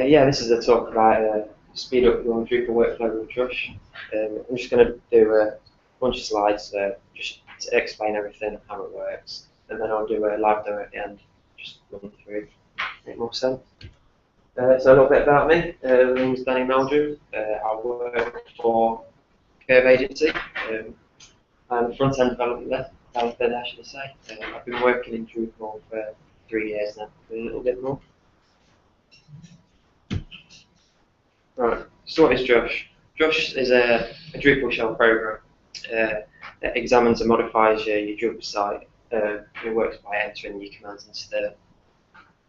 Yeah, this is a talk about speed up your Drupal workflow with Drush. I'm just going to do a bunch of slides just to explain everything, how it works, and then I'll do a live demo at the end, just run through, make more sense. So a little bit about me. My name is Meldrum. I work for Curve Agency. I'm front-end developer, I should say. I've been working in Drupal for 3 years now, a little bit more. Right, so what is Drush? Drush is a Drupal shell program that examines and modifies your Drupal site. It works by entering your commands into the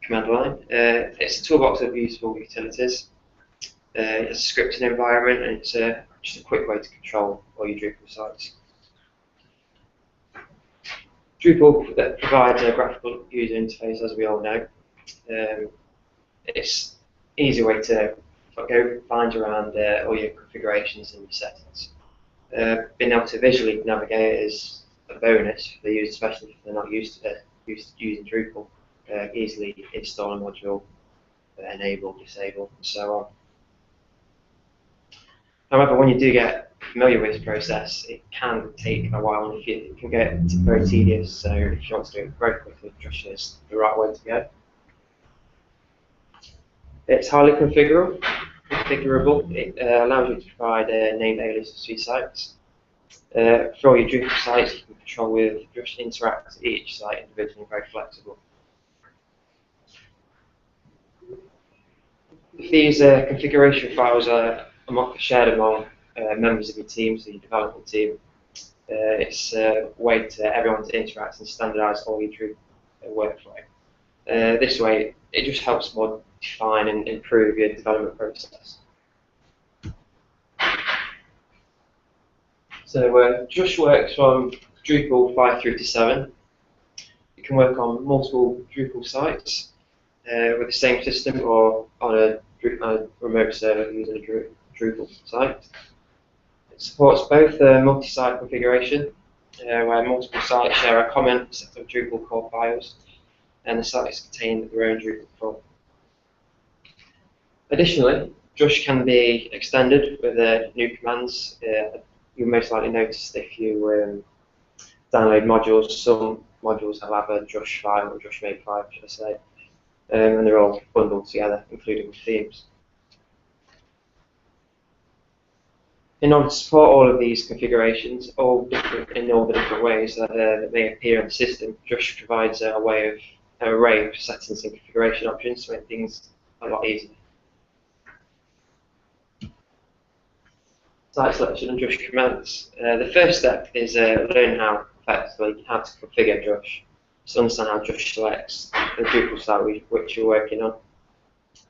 command line. It's a toolbox of useful utilities. It's a scripting environment, and it's just a quick way to control all your Drupal sites. Drupal provides a graphical user interface, as we all know. It's an easy way to go find around all your configurations and your settings. Being able to visually navigate is a bonus for the user, especially if they're not used to using Drupal. Easily install a module, enable, disable, and so on. However, when you do get familiar with this process, it can take a while and it can get very tedious. So if you want to do it very quickly, Drush is the right way to go. It's highly configurable. It allows you to provide named aliases to your sites. For all your Drupal sites, you can control with Drush interact each site individually and very flexible. These configuration files are shared among members of your team, so your development team. It's a way to everyone to interact and standardize all your Drupal workflow. This way, it just helps more define and improve your development process. So Drush works from Drupal 5 through to 7. You can work on multiple Drupal sites with the same system or on a remote server using a Drupal site. It supports both multi-site configuration, where multiple sites share a common set of Drupal core files, and the sites contain their own Drupal core. Additionally, Drush can be extended with new commands. You'll most likely notice that if you download modules, some modules will have a Drush file or Drush made file, should I say, and they're all bundled together, including with themes. In order to support all of these configurations, in all the different ways that may appear in the system, Drush provides an array of settings and configuration options to make things a lot easier. Site selection and Drush commands. The first step is learn how to configure Drush. So understand how Drush selects the Drupal site which you're working on.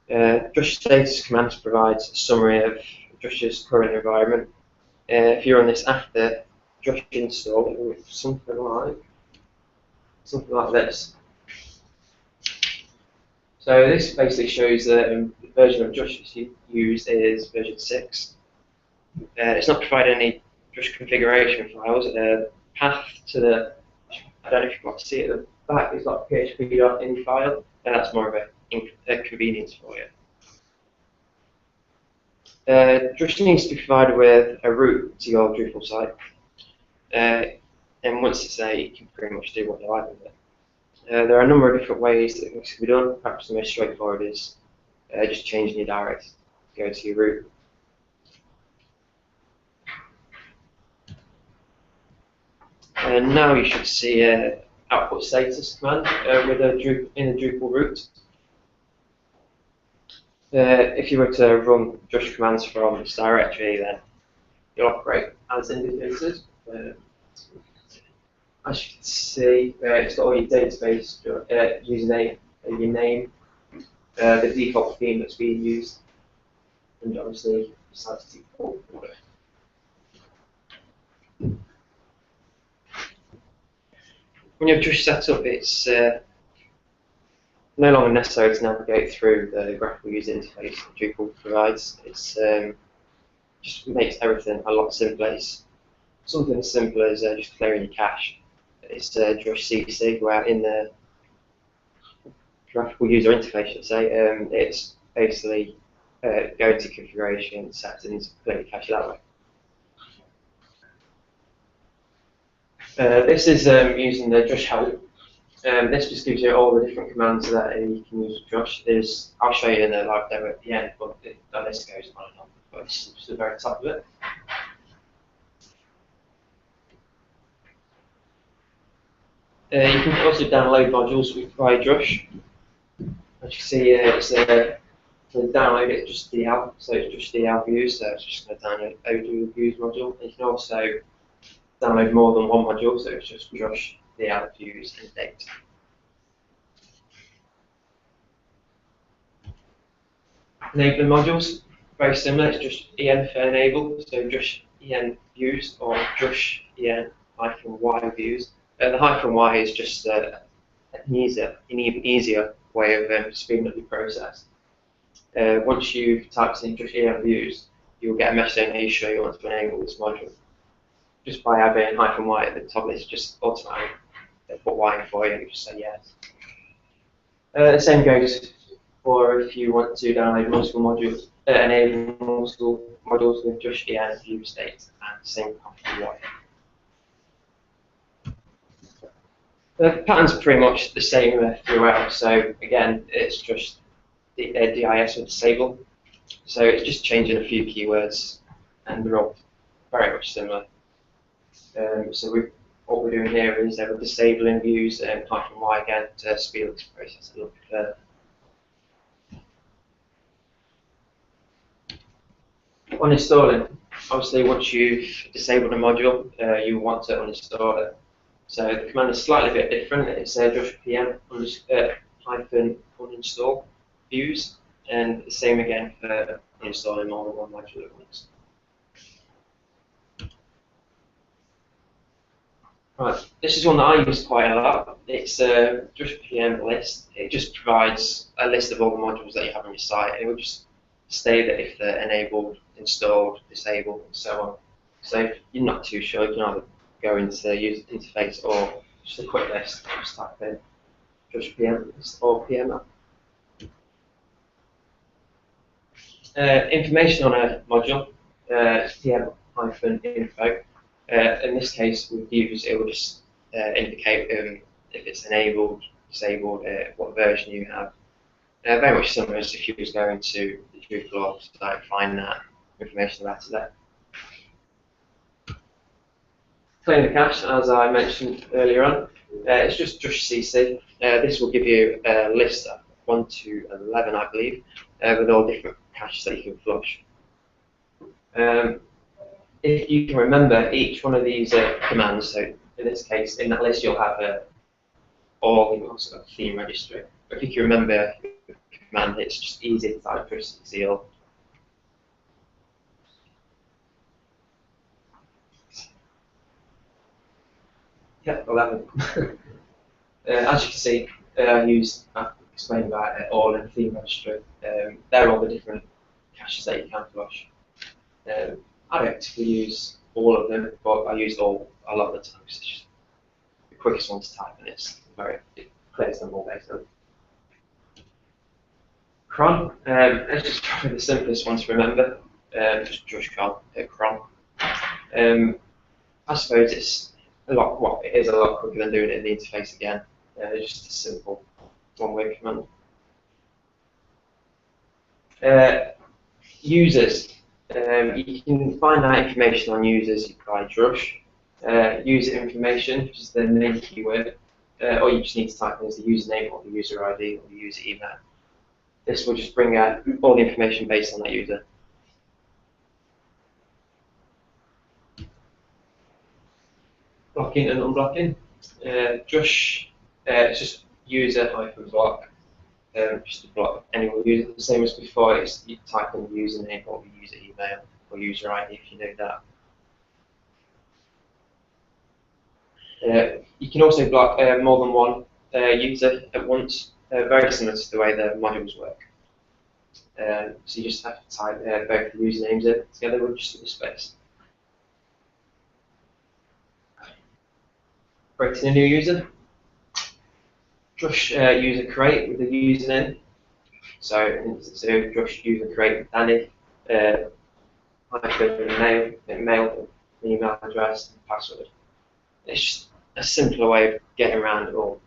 Drush status commands provides a summary of Drush's current environment. If you run this after Drush install, it will look something like this. So this basically shows that the version of Drush that's used is version 6. It's not providing any Drush configuration files. Path to the, I don't know if you've got to see it at the back, it's got a php.ini file, and that's more of a convenience for you. Drush needs to be provided with a route to your Drupal site, and once it's there, you can pretty much do what you like with it. There are a number of different ways that this can be done. Perhaps the most straightforward is just changing your directory to go to your route. And now you should see output status command in the Drupal root. If you were to run Drush commands from this directory, then you'll operate as indicated. As you can see, it's got all your database username and your name, the default theme that's being used, and obviously site default order. When you have Drush set up, it's no longer necessary to navigate through the graphical user interface that Drupal provides. It's just makes everything a lot simpler. It's something as simple as just clearing your cache. It's Drush CC, where in the graphical user interface, should say, it's basically go into configuration, settings, completely cache it that way. This is using the Drush help. This just gives you all the different commands that you can use with Drush. I'll show you in the live demo at the end, but the list goes on and on. But this is just the very top of it. You can also download modules via Drush. As you can see, to download it, just DL, so it's just DL views, so it's just going to download ODU views module. You can also download more than one module, so it's just Drush, DL views, and date. Enabling modules, very similar, it's just en for enable, so Drush en views or Drush en-y views. The -y is just an even easier way of speeding up your process. Once you've typed in Drush en views, you'll get a message saying, are you sure you want to enable this module? Just by having -y at the top, it's just automatically put y in for you, and you just say yes. The same goes for if you want to download multiple modules, enable multiple modules with Drush en view state, and same -y. The pattern's pretty much the same throughout, so again, it's just the DIS with disable. So it's just changing a few keywords, and they're all very much similar. What we're doing here is we're disabling views and -y again to speed up this process a little bit further. On installing, obviously once you've disabled a module, you want to uninstall it. So the command is slightly bit different. It's drush pm -uninstall views, and the same again for uninstalling more than one module at once. Right, this is one that I use quite a lot. It's a Drush PM list. It just provides a list of all the modules that you have on your site, and it will just state that if they're enabled, installed, disabled, and so on. So if you're not too sure, you can either go into the user interface or just a quick list. Just type in Drush PM or PM. Information on a module, PM-info. In this case, with views, it will just indicate if it's enabled, disabled, what version you have. Very much similar as if you was going to the Drupal site, find that information about it there. Clean the cache, as I mentioned earlier on, it's just Drush CC. This will give you a list of 1 to 11, I believe, with all different caches that you can flush. If you can remember each one of these commands, so in this case, in that list you'll have all, you've also got theme registry. But if you can remember the command, it's just easy to type Drush CC. Yep, 11. As you can see, I've explained about it all in the theme registry. They're all the different caches that you can flush. I don't typically use all of them, but I use all a lot of the time. It's just the quickest one to type, and it clears them all basically. Cron, it's just probably the simplest one to remember. Just Drush cron. I suppose it's it is a lot quicker than doing it in the interface again. It's just a simple one-word command. Users. You can find that information on users by Drush. User information, which is the main keyword, or you just need to type in as the username or the user ID or the user email. This will just bring out all the information based on that user. Blocking and unblocking. Drush, it's just user-block. Just to block any user, the same as before. You type in the username or the user email or user ID if you know that. You can also block more than one user at once, very similar to the way the modules work. So you just have to type both the usernames in together with just the space. Creating a new user. Drush user create with the username. So Drush user create Danny, mail, email address, and password. It's just a simpler way of getting around all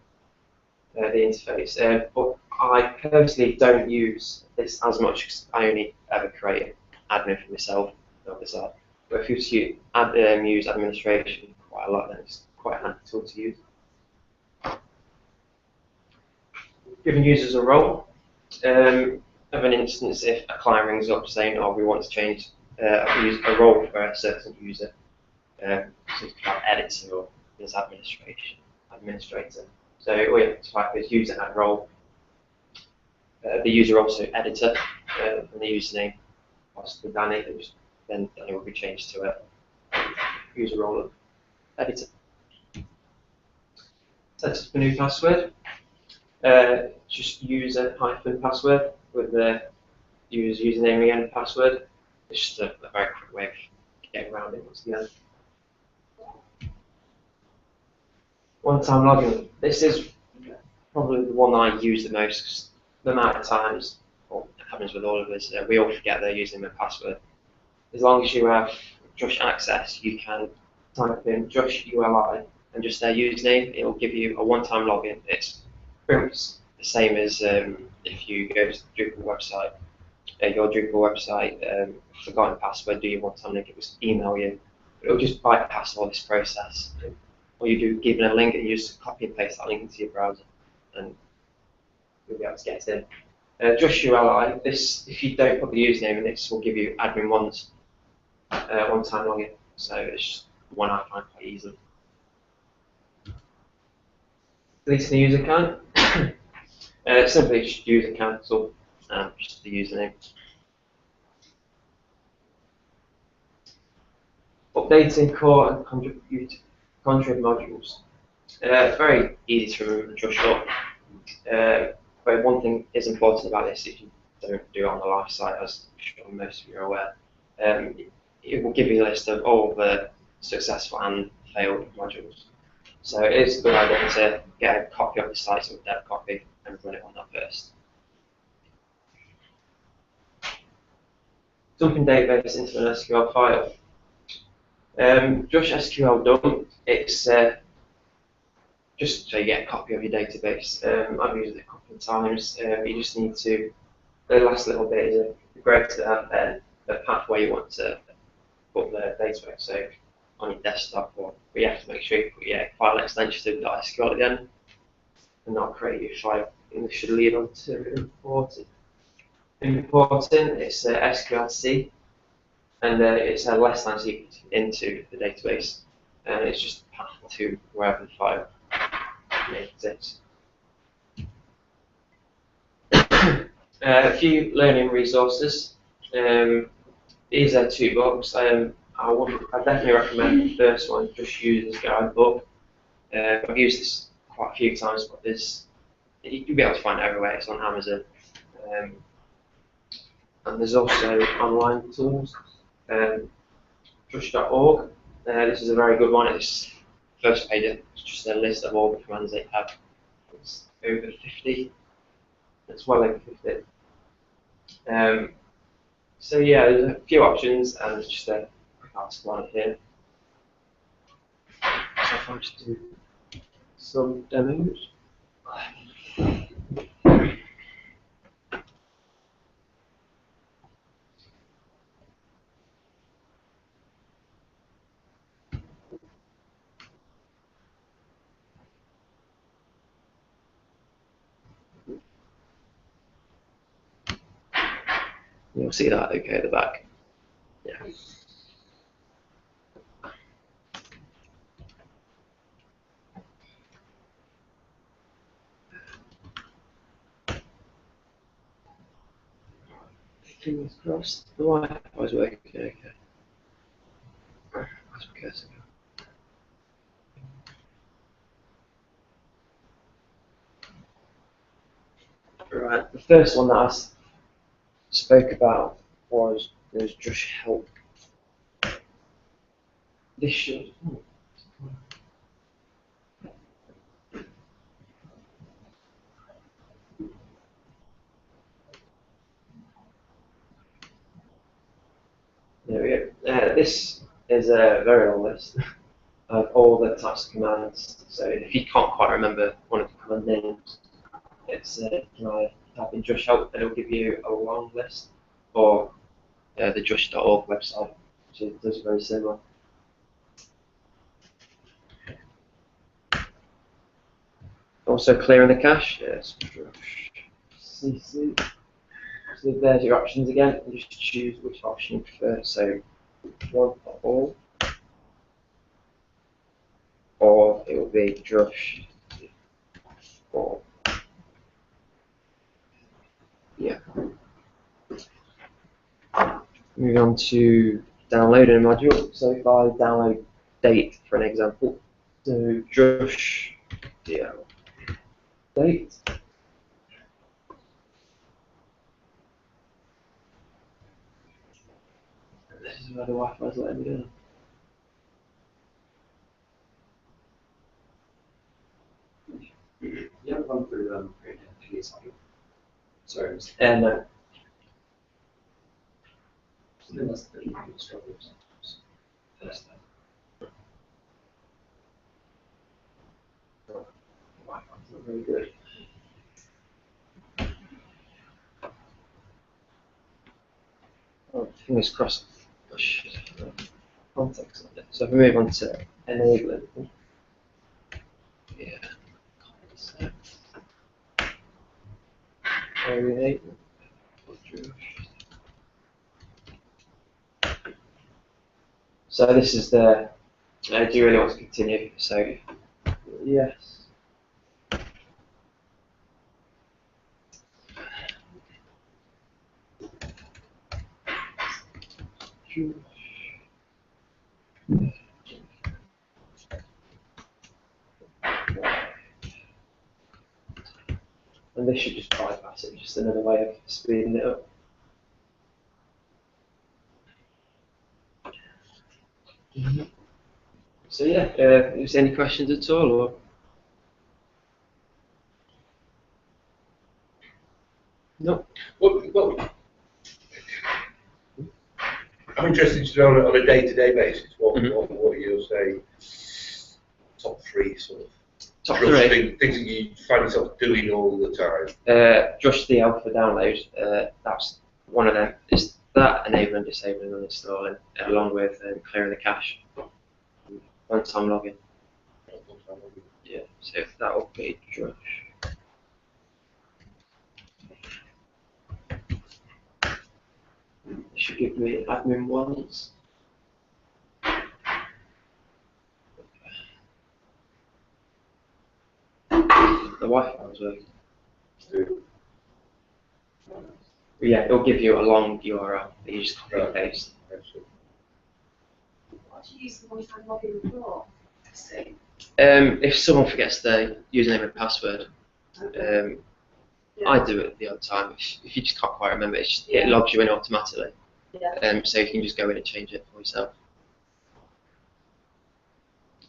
the interface. But I personally don't use this as much because I only ever create admin for myself on the side. But if you use administration quite a lot, then it's quite a handy tool to use. Giving users a role. Of an instance, if a client rings up saying, "Oh, we want to change a role for a certain user," so you can have editor or there's administrator. So all you have to type is user add role. The user also editor, and the username possibly Danny, then Danny will be changed to a user role of editor. Set up a new password. Just user hyphen password with the user's username and password. It's just a very quick way of getting around it once again. One-time login. This is probably the one I use the most because the amount of times, well, it happens with all of us, we all forget their username and password. As long as you have Drush access, you can type in Drush ULI and just their username. It will give you a one-time login. It's pretty much the same as if you go to the Drupal website, your Drupal website, forgotten password, do you want something, it will email you. It will just bypass all this process. All you do, give it a link and you just copy and paste that link into your browser and you'll be able to get it in. Drush ULI, if you don't put the username in, this will give you admin ones, one-time login. So it's just one I find quite easily. Deleting the user account. Simply just user cancel and just the username. Updating core and contrib modules. Very easy to remove and Drush up. But one thing is important about this, if you don't do it on the live site, as I'm sure most of you are aware, it will give you a list of all the successful and failed modules. So it is a good idea to get a copy of the site, so a dev copy, and run it on that first. Dumping database into an SQL file. Drush SQL dump, it's just so you get a copy of your database. I've used it a couple of times. You just need to, the last little bit is a great the path where you want to put the database. So on your desktop, but you have to make sure you put your file extension to .sql at the end, and that'll create your file. And this should lead on to importing. Importing, it's SQLC, and it's a less than sequence into the database, and it's just a path to wherever the file exists. A few learning resources. These are 2 books. I definitely recommend the first one, Just User's Guidebook. I've used this quite a few times, but you'll be able to find it everywhere. It's on Amazon. And there's also online tools. Drush.org. This is a very good one. It's first page. It's just a list of all the commands they have. It's over 50. It's well over 50. So yeah, there's a few options, and there's just a quick article on it here. So if I just do some demos. You'll see that okay at the back. Yeah. Fingers crossed. The Wi-Fi was working okay. Where's my cursor go? Right, the first one that I spoke about was Drush help. This should. This is a very long list of all the types of commands. So if you can't quite remember one of the command names, it's can I type in Drush help and it'll give you a long list, or the drush.org website, which does very similar. Also clearing the cache, yes, Drush. CC. So there's your options again, and just choose which option you prefer. So one for all, or it will be Drush for yeah. Moving on to downloading a module. So if I download date for an example, so Drush DL date. This is where the Wi-Fi is letting me down. You haven't gone through previous audio. Sorry. No. Something that's the people struggle with sometimes. First time. Wi-Fi's not very good. Oh, fingers crossed. Context on it. So if we move on to enabling. Yeah. Concept. Enable. So this is the. Do you really want to continue? So yes. And this should just bypass it, just another way of speeding it up. So yeah, is there any questions at all, or? No. Well, I'm interested to know on a day-to-day basis what you'll say top three sort of Top three things that you find yourself doing all the time. Drush the alpha download. That's one of them. It's that enabling, disabling, and installing, along with clearing the cache. Once I'm logging. Yeah. So that will be Drush. Should give me admin once. The Wi-Fi was working. Yeah, it'll give you a long URL that you just copy and paste. What do you use the one-time login for? If someone forgets their username and password, I do it the odd time. If you just can't quite remember, it logs you in automatically. Yeah. So you can just go in and change it for yourself.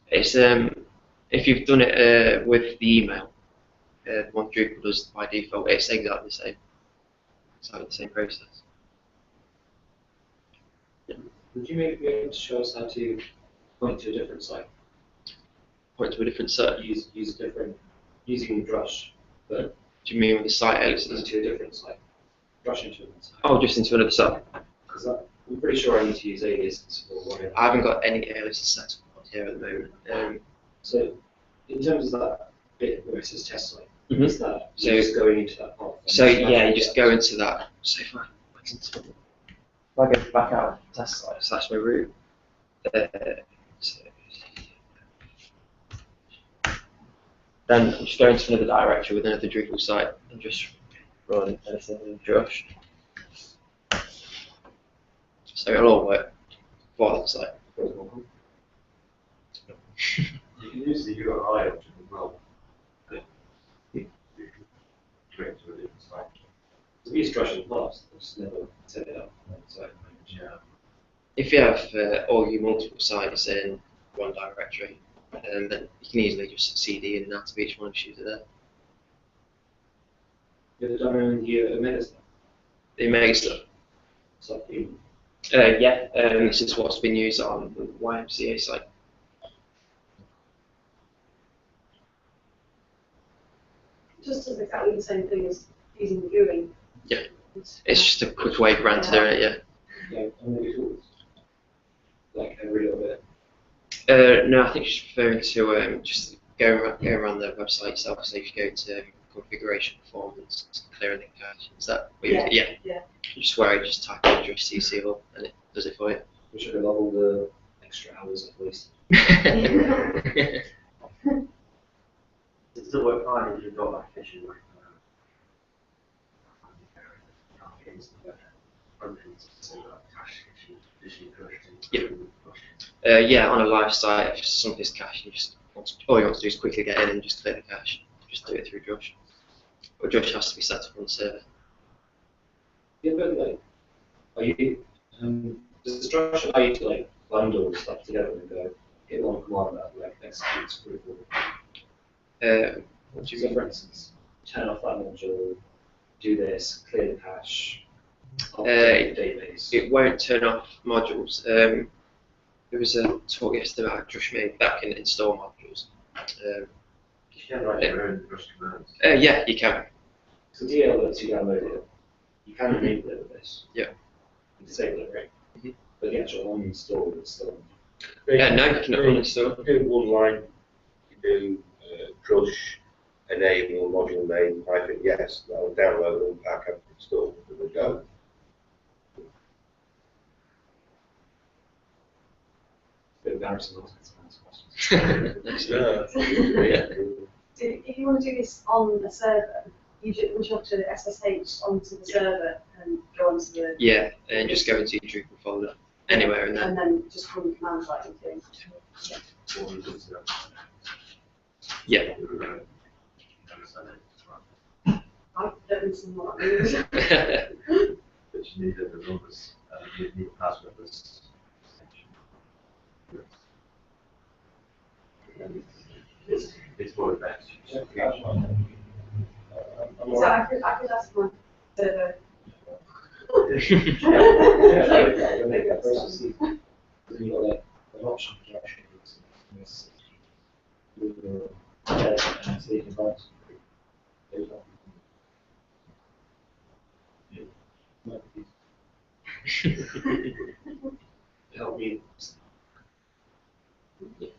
It's if you've done it with the email, one Drupal does by default, it's exactly the same. Exactly the same process. Would you maybe be able to show us how to point to a different site? Point to a different site. Use a different using Drush, but Do you mean with the site aliases? into a different site. Drush into another site. Oh, just into another site. Because I'm pretty sure I need to use aliases for whatever. I haven't got any aliases set up here at the moment. So in terms of that bit where it says test site, Mhm. is that So- just going into that part? So yeah, you just go into that. So if I go back out of the test site, so that's my root. So then I'm just going to another directory with another Drupal site and just run anything in Drush. So it'll all work for that site. You can use the URI option as well. Direct to a different site. I've used Drush in the past, I've just never set it up. So, Yeah. If you have all your multiple sites in one directory, then you can easily just CD in and out of each one and choose it there. you ever done any emailer stuff? It makes it. It's like you Yeah, this is what's been used on the YMCA site. Just does exactly the same thing as using the viewing. Yeah, it's just a quick way around to do it, yeah. Yeah, and maybe tools. Like every little bit. No, I think she's referring to just going around the website itself. So if you go to configuration performance, clearing the cache, is that what you do? Yeah. Yeah. You just where you just type in Drush CC hub and it does it for you. We should have all the extra hours at least. It still work fine if you've got that issue like Yeah, on a live site, if something's cached, all you want to do is quickly get in and just clear the cache. Just do it through Drush. But Drush has to be set up on the server. Yeah, but like, are you, does the Drush allow you to like bundle stuff together and go, hit one command that like executes critical? What do you So mean? for instance, turn off that module, do this, clear the cache, update the database. It won't turn off modules. There was a talk yesterday about Drush made that can install modules. you can write your own Drush commands. Yeah, you can. So DL lets you download it. You can enable it with this. Yeah. And disable it, right? Mhm. But the actual uninstall is still. Yeah, no, you can uninstall. Do one line, you do Drush enable module name hyphen yes, that will download, unpack and install, and then go. Bit embarrassing not to answer questions. Yeah. If you want to do this on a server, would you have to SSH onto the server and go onto the... Yeah, and just go into your Drupal folder anywhere in there. And then just run commands like you're doing. Yeah. I don't understand what that means. But you need the numbers, you need passwordless extension. It's for that. So I could ask my server. Yeah, make that process easy. Then you've got like an option for actually this. And see if you can help me.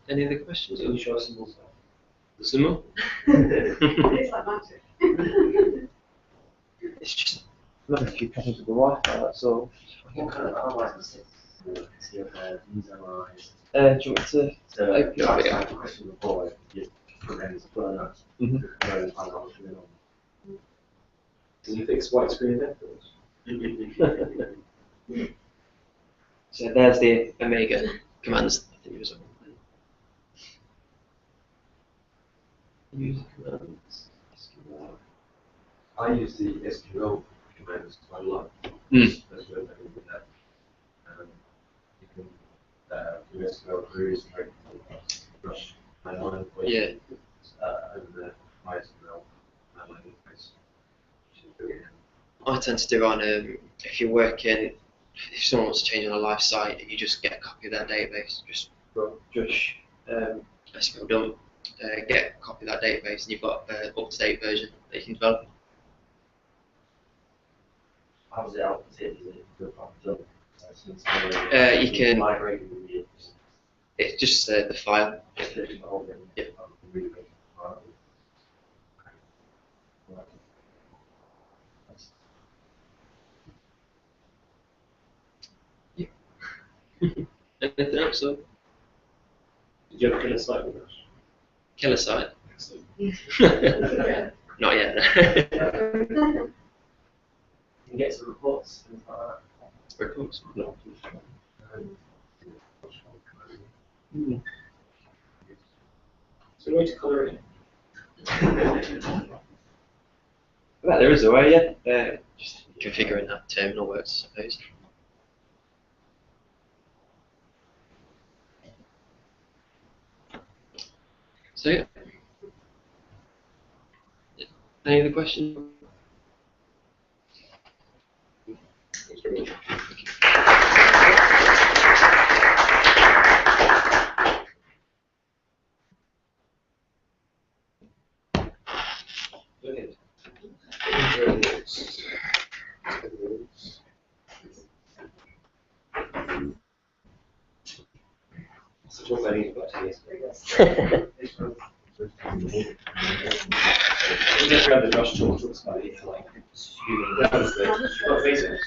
Any other questions? Can you show us some more stuff? Some more? It's like magic. It's just not a few problems with the Wi-Fi, that's all. What kind of analyzers is your user analyze? Do you want to So, open it up I again? had a question before, you put in burn up, Mhm. and find out what's going on. Can you fix white screen there for us? So there's the Omega commands. I think it was on. User commands. I use the SQL commands quite a lot. Mm. That's what I do that. You can do SQL queries like Drush, mainline, Yeah. over the MySQL mainline interface. I tend to do on if you're working, if someone wants to change on a live site, you just get a copy of their database, just run Drush SQL dump, get a copy of that database, and you've got an up-to-date version that you can develop. How does it help? Is it good for the You can- migrate It's just the file. Yeah. Anything else? Or Did you ever kill a site with us? killer site? Excellent. Not yet. You can get some reports, things like that. Reports. No. So we need to colour it in. Well, there is a way, yeah. Just configuring that terminal works, I suppose. So yeah. Any other questions? That's very much. So talk about it about 2 years ago. Every other Drush talks about it, like, assuming that was the, you've got Facebook.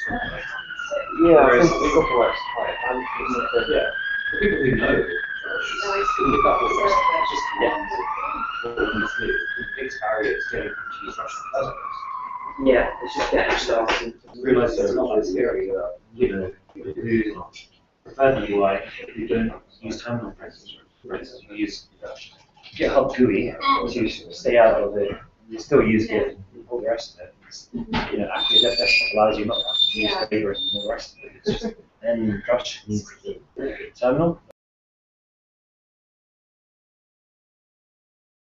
Yeah, I Whereas think the stuff works quite advanced. Yeah, the people who know Drush, who look up all the rest of it, just what we need to do. The biggest barrier is getting people to use Drush in the first place. Yeah, it's just getting started. Realise it's not that scary, you know, who prefer the UI, who don't use terminal, for instance, who use GitHub GUI to stay out of it, you still use Git and all the rest of it. It's, you know, actually that allows you not to have to use favorites and all the rest of it. It's just, then Drush needs the terminal.